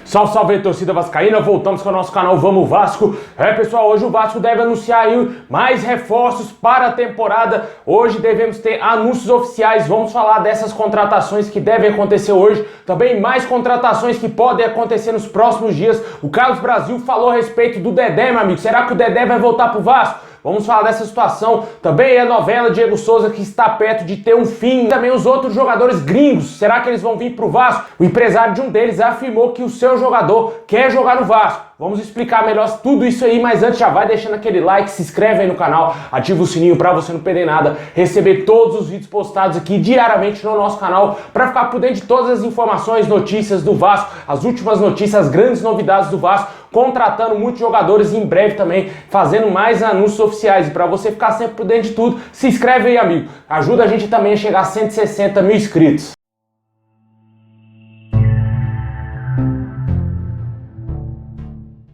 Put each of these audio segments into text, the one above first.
Salve, salve, torcida vascaína, voltamos com o nosso canal Vamos Vasco. Pessoal, hoje o Vasco deve anunciar aí mais reforços para a temporada. Hoje devemos ter anúncios oficiais, vamos falar dessas contratações que devem acontecer hoje. Também mais contratações que podem acontecer nos próximos dias. O Carlos Brasil falou a respeito do Dedé, meu amigo. Será que o Dedé vai voltar pro Vasco? Vamos falar dessa situação. Também a novela Diego Souza que está perto de ter um fim. Também os outros jogadores gringos. Será que eles vão vir pro Vasco? O empresário de um deles afirmou que o seu jogador quer jogar no Vasco. Vamos explicar melhor tudo isso aí, mas antes já vai deixando aquele like, se inscreve aí no canal, ativa o sininho para você não perder nada, receber todos os vídeos postados aqui diariamente no nosso canal, para ficar por dentro de todas as informações, notícias do Vasco, as últimas notícias, as grandes novidades do Vasco, contratando muitos jogadores e em breve também fazendo mais anúncios oficiais. E para você ficar sempre por dentro de tudo, se inscreve aí, amigo. Ajuda a gente também a chegar a 160 mil inscritos.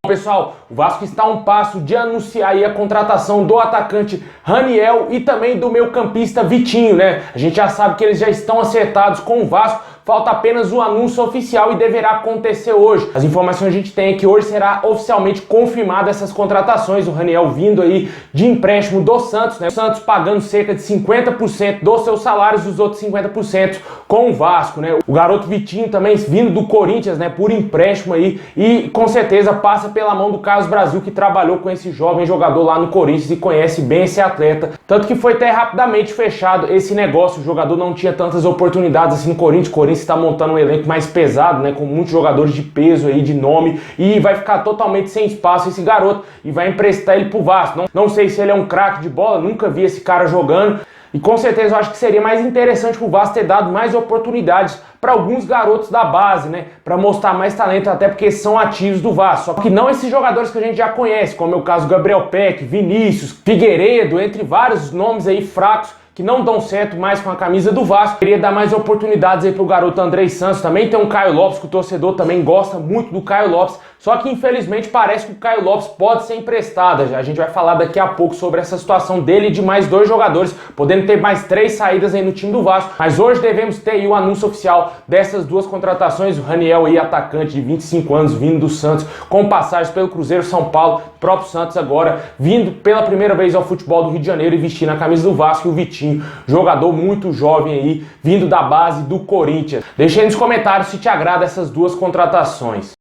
Pessoal, o Vasco está a um passo de anunciar aí a contratação do atacante Raniel e também do meio-campista Vitinho, né? A gente já sabe que eles já estão acertados com o Vasco, falta apenas o anúncio oficial e deverá acontecer hoje. As informações que a gente tem é que hoje será oficialmente confirmada essas contratações, o Raniel vindo aí de empréstimo do Santos, né? O Santos pagando cerca de 50% dos seus salários e os outros 50% com o Vasco, né? O garoto Vitinho também vindo do Corinthians, né? Por empréstimo aí e com certeza passa pela mão do Carlos Brasil, que trabalhou com esse jovem jogador lá no Corinthians e conhece bem esse atleta. Tanto que foi até rapidamente fechado esse negócio, o jogador não tinha tantas oportunidades assim no Corinthians. O Corinthians está montando um elenco mais pesado, né, com muitos jogadores de peso aí, de nome, e vai ficar totalmente sem espaço esse garoto e vai emprestar ele pro Vasco. Não sei se ele é um craque de bola, nunca vi esse cara jogando. E com certeza eu acho que seria mais interessante pro Vasco ter dado mais oportunidades para alguns garotos da base, né? Para mostrar mais talento, até porque são ativos do Vasco. Só que não esses jogadores que a gente já conhece, como é o caso do Gabriel Peck, Vinícius, Figueiredo, entre vários nomes aí fracos que não dão certo mais com a camisa do Vasco. Queria dar mais oportunidades aí pro garoto Andrei Santos. Também tem o Caio Lopes, que o torcedor também gosta muito do Caio Lopes. Só que infelizmente parece que o Caio Lopes pode ser emprestado. A gente vai falar daqui a pouco sobre essa situação dele e de mais dois jogadores, podendo ter mais 3 saídas aí no time do Vasco. Mas hoje devemos ter aí o anúncio oficial dessas duas contratações. O Raniel aí, atacante de 25 anos, vindo do Santos, com passagens pelo Cruzeiro, São Paulo, próprio Santos agora, vindo pela primeira vez ao futebol do Rio de Janeiro e vestindo a camisa do Vasco. E o Vitinho, jogador muito jovem aí, vindo da base do Corinthians. Deixa aí nos comentários se te agrada essas duas contratações.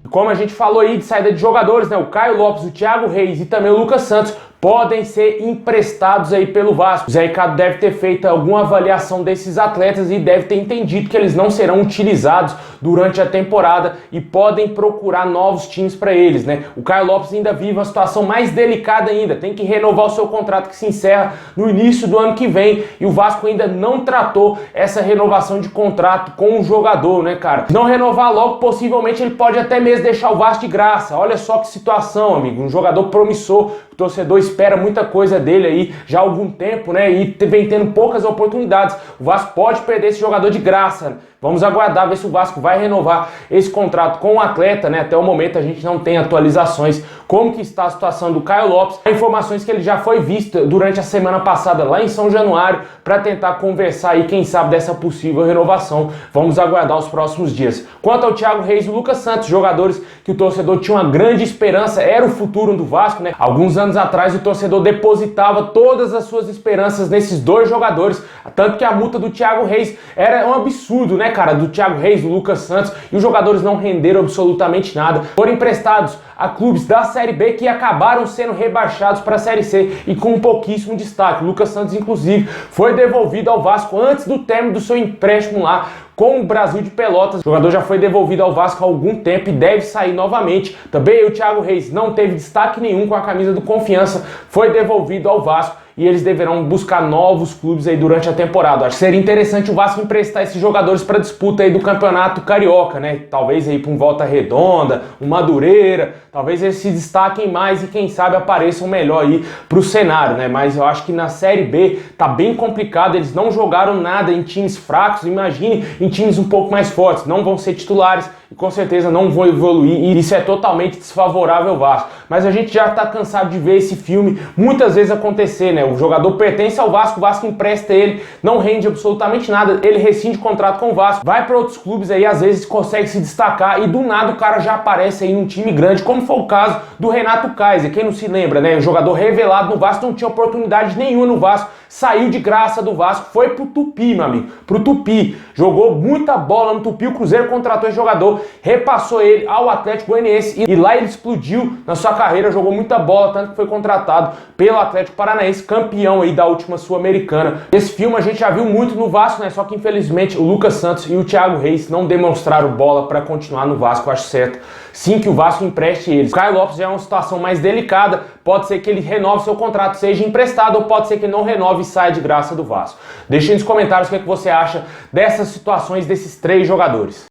Como a gente falou aí de saída de jogadores, né? O Caio Lopes, o Thiago Reis e também o Lucas Santos podem ser emprestados aí pelo Vasco. O Zé Ricardo deve ter feito alguma avaliação desses atletas e deve ter entendido que eles não serão utilizados durante a temporada e podem procurar novos times para eles, né? O Caio Lopes ainda vive uma situação mais delicada ainda, tem que renovar o seu contrato que se encerra no início do ano que vem e o Vasco ainda não tratou essa renovação de contrato com o jogador, né, cara? Não renovar logo, possivelmente ele pode até mesmo deixar o Vasco de graça. Olha só que situação, amigo, um jogador promissor. O torcedor espera muita coisa dele aí já há algum tempo, né? E vem tendo poucas oportunidades. O Vasco pode perder esse jogador de graça. Vamos aguardar ver se o Vasco vai renovar esse contrato com o atleta, né? Até o momento a gente não tem atualizações como que está a situação do Caio Lopes. Informações que ele já foi visto durante a semana passada lá em São Januário para tentar conversar aí, quem sabe, dessa possível renovação. Vamos aguardar os próximos dias. Quanto ao Thiago Reis e o Lucas Santos, jogadores que o torcedor tinha uma grande esperança, era o futuro do Vasco, né? Alguns anos atrás o torcedor depositava todas as suas esperanças nesses dois jogadores, tanto que a multa do Thiago Reis era um absurdo, né, cara? Do Thiago Reis, do Lucas Santos, e os jogadores não renderam absolutamente nada. Foram emprestados a clubes da Série B que acabaram sendo rebaixados para a Série C e com pouquíssimo destaque. O Lucas Santos, inclusive, foi devolvido ao Vasco antes do término do seu empréstimo lá com o Brasil de Pelotas. O jogador já foi devolvido ao Vasco há algum tempo e deve sair novamente. Também o Thiago Reis não teve destaque nenhum com a camisa do Confiança, foi devolvido ao Vasco e eles deverão buscar novos clubes aí durante a temporada. Acho que seria interessante o Vasco emprestar esses jogadores para disputa aí do Campeonato Carioca, né? Talvez aí para um Volta Redonda, um Madureira, talvez eles se destaquem mais e quem sabe apareçam melhor aí pro cenário, né? Mas eu acho que na Série B tá bem complicado, eles não jogaram nada em times fracos, imagine em times um pouco mais fortes, não vão ser titulares e com certeza não vão evoluir, e isso é totalmente desfavorável ao Vasco. Mas a gente já tá cansado de ver esse filme muitas vezes acontecer, né? O jogador pertence ao Vasco, o Vasco empresta ele, não rende absolutamente nada, ele rescinde o contrato com o Vasco, vai para outros clubes aí, às vezes consegue se destacar e do nada o cara já aparece aí num time grande, como foi o caso do Renato Kaiser. Quem não se lembra, né? O jogador revelado no Vasco, não tinha oportunidade nenhuma no Vasco, saiu de graça do Vasco, foi pro Tupi, meu amigo, pro Tupi, jogou muita bola no Tupi, o Cruzeiro contratou esse jogador, repassou ele ao Atlético Goianiense e lá ele explodiu na sua carreira, jogou muita bola, tanto que foi contratado pelo Atlético Paranaense, campeão aí da última Sul-Americana. Esse filme a gente já viu muito no Vasco, né? Só que infelizmente o Lucas Santos e o Thiago Reis não demonstraram bola para continuar no Vasco. Eu acho certo sim que o Vasco empreste eles. O Caio Lopes já é uma situação mais delicada, pode ser que ele renove seu contrato, seja emprestado, ou pode ser que ele não renove e saia de graça do Vasco. Deixe aí nos comentários o que você acha dessas situações desses três jogadores.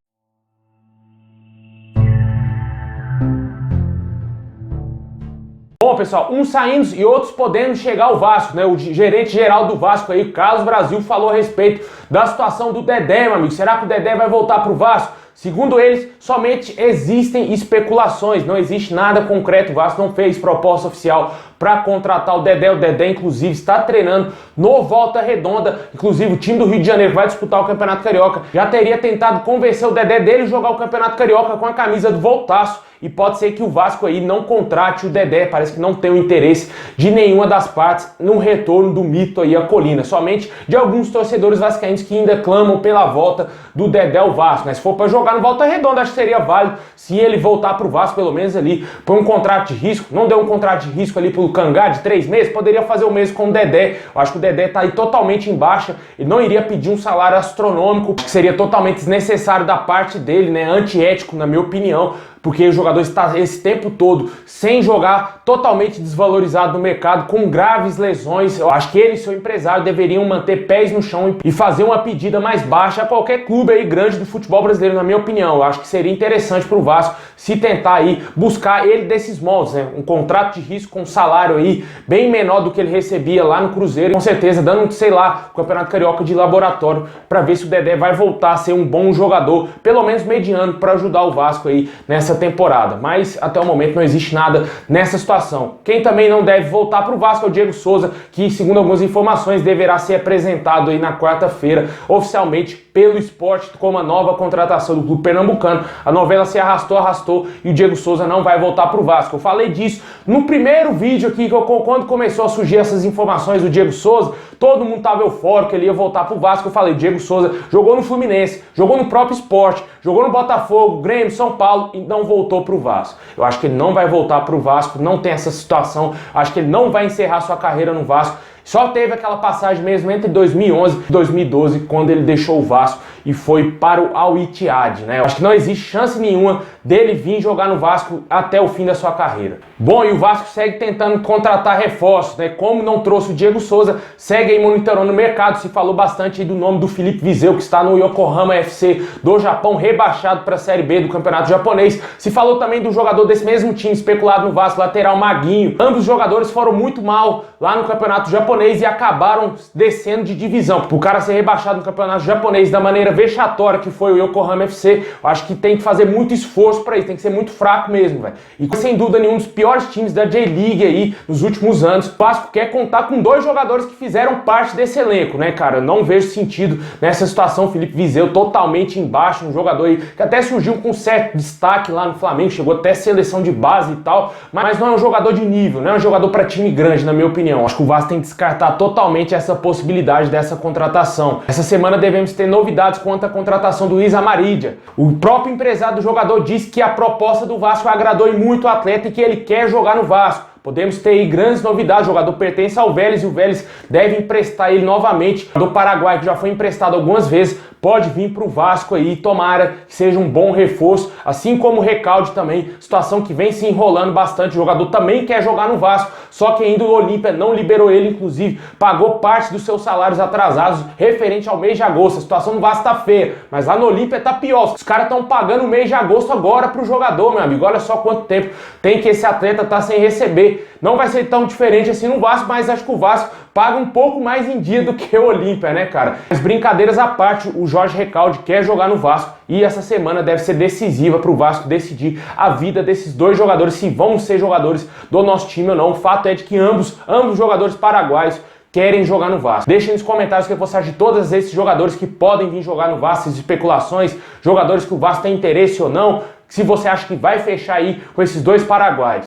Bom, pessoal, uns saindo e outros podendo chegar ao Vasco, né? O gerente geral do Vasco aí, Carlos Brasil, falou a respeito da situação do Dedé, meu amigo. Será que o Dedé vai voltar pro Vasco? Segundo eles, somente existem especulações, não existe nada concreto. O Vasco não fez proposta oficial para contratar o Dedé. O Dedé, inclusive, está treinando no Volta Redonda. Inclusive, o time do Rio de Janeiro vai disputar o Campeonato Carioca. Já teria tentado convencer o Dedé dele jogar o Campeonato Carioca com a camisa do Voltaço. E pode ser que o Vasco aí não contrate o Dedé, parece que não tem o interesse de nenhuma das partes no retorno do mito aí à Colina, somente de alguns torcedores vascaínos que ainda clamam pela volta do Dedé ao Vasco, né? Se for para jogar no Volta Redonda, acho que seria válido se ele voltar pro Vasco, pelo menos ali, por um contrato de risco, não deu um contrato de risco ali pro Cangá de 3 meses, poderia fazer o mesmo com o Dedé. Eu acho que o Dedé tá aí totalmente em baixa, ele não iria pedir um salário astronômico, que seria totalmente desnecessário da parte dele, né? Antiético, na minha opinião, porque o jogador está esse tempo todo sem jogar, totalmente desvalorizado no mercado, com graves lesões. Eu acho que ele e seu empresário deveriam manter pés no chão e fazer uma pedida mais baixa a qualquer clube aí grande do futebol brasileiro, na minha opinião. Eu acho que seria interessante para o Vasco se tentar aí buscar ele desses moldes, né? Um contrato de risco com um salário aí bem menor do que ele recebia lá no Cruzeiro, com certeza dando, sei lá, o Campeonato Carioca de laboratório, para ver se o Dedé vai voltar a ser um bom jogador, pelo menos mediano, para ajudar o Vasco aí nessa temporada. Mas até o momento não existe nada nessa situação. Quem também não deve voltar para o Vasco é o Diego Souza, que segundo algumas informações deverá ser apresentado aí na quarta-feira oficialmente pelo Sport como a nova contratação do clube pernambucano. A novela se arrastou e o Diego Souza não vai voltar para o Vasco. Eu falei disso no primeiro vídeo aqui, quando começou a surgir essas informações do Diego Souza, todo mundo estava eufórico, ele ia voltar para o Vasco. Eu falei, Diego Souza jogou no Fluminense, jogou no próprio Sport, jogou no Botafogo, Grêmio, São Paulo e não voltou para o Vasco. Eu acho que ele não vai voltar para o Vasco, não tem essa situação, acho que ele não vai encerrar sua carreira no Vasco. Só teve aquela passagem mesmo entre 2011 e 2012, quando ele deixou o Vasco e foi para o Al Ittihad, né? Eu acho que não existe chance nenhuma dele vir jogar no Vasco até o fim da sua carreira. Bom, e o Vasco segue tentando contratar reforços, né? Como não trouxe o Diego Souza, segue aí monitorando o mercado. Se falou bastante aí do nome do Felipe Viseu, que está no Yokohama FC do Japão, rebaixado para a Série B do Campeonato Japonês. Se falou também do jogador desse mesmo time especulado no Vasco, lateral Maguinho. Ambos os jogadores foram muito mal lá no Campeonato Japonês e acabaram descendo de divisão. O cara ser rebaixado no Campeonato Japonês da maneira vexatória que foi o Yokohama FC, eu acho que tem que fazer muito esforço para isso, tem que ser muito fraco mesmo, velho. E sem dúvida nenhum, um dos piores times da J-League aí nos últimos anos. O Vasco quer contar com 2 jogadores que fizeram parte desse elenco, né, cara? Eu não vejo sentido nessa situação. O Felipe Viseu totalmente embaixo, um jogador aí que até surgiu com certo destaque lá no Flamengo, chegou até seleção de base e tal, mas não é um jogador de nível, não é um jogador para time grande, na minha opinião. Acho que o Vasco tem que descartar totalmente essa possibilidade dessa contratação. Essa semana devemos ter novidades quanto à contratação do Isa Maridia. O próprio empresário do jogador disse que a proposta do Vasco agradou e muito o atleta e que ele quer jogar no Vasco. Podemos ter aí grandes novidades. O jogador pertence ao Vélez e o Vélez deve emprestar ele novamente. Do Paraguai, que já foi emprestado algumas vezes, pode vir para o Vasco aí, tomara que seja um bom reforço, assim como o Recalde também, situação que vem se enrolando bastante. O jogador também quer jogar no Vasco, só que ainda o Olímpia não liberou ele, inclusive pagou parte dos seus salários atrasados referente ao mês de agosto. A situação no Vasco tá feia, mas lá no Olímpia tá pior. Os caras estão pagando o mês de agosto agora pro jogador, meu amigo. Olha só quanto tempo tem que esse atleta tá sem receber. porque não vai ser tão diferente assim no Vasco, mas acho que o Vasco paga um pouco mais em dia do que o Olímpia, né, cara? Mas brincadeiras à parte, o Jorge Recalde quer jogar no Vasco e essa semana deve ser decisiva para o Vasco decidir a vida desses dois jogadores, se vão ser jogadores do nosso time ou não. O fato é de que ambos jogadores paraguaios querem jogar no Vasco. Deixem nos comentários o que você acha de todos esses jogadores que podem vir jogar no Vasco, essas especulações, jogadores que o Vasco tem interesse ou não, se você acha que vai fechar aí com esses dois paraguaios.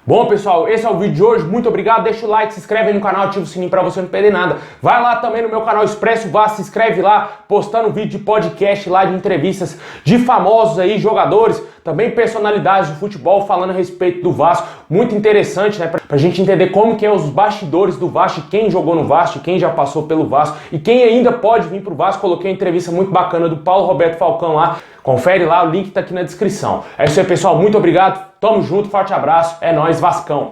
Bom, pessoal, esse é o vídeo de hoje. Muito obrigado. Deixa o like, se inscreve aí no canal, ativa o sininho pra você não perder nada. Vai lá também no meu canal Expresso Vasco, se inscreve lá, postando vídeo de podcast lá, de entrevistas de famosos aí, jogadores, também personalidades do futebol falando a respeito do Vasco. Muito interessante, né? Pra gente entender como que é os bastidores do Vasco, quem jogou no Vasco, quem já passou pelo Vasco e quem ainda pode vir pro Vasco. Coloquei uma entrevista muito bacana do Paulo Roberto Falcão lá. Confere lá, o link tá aqui na descrição. É isso aí, pessoal. Muito obrigado. Tamo junto, forte abraço. É nóis, Vascão.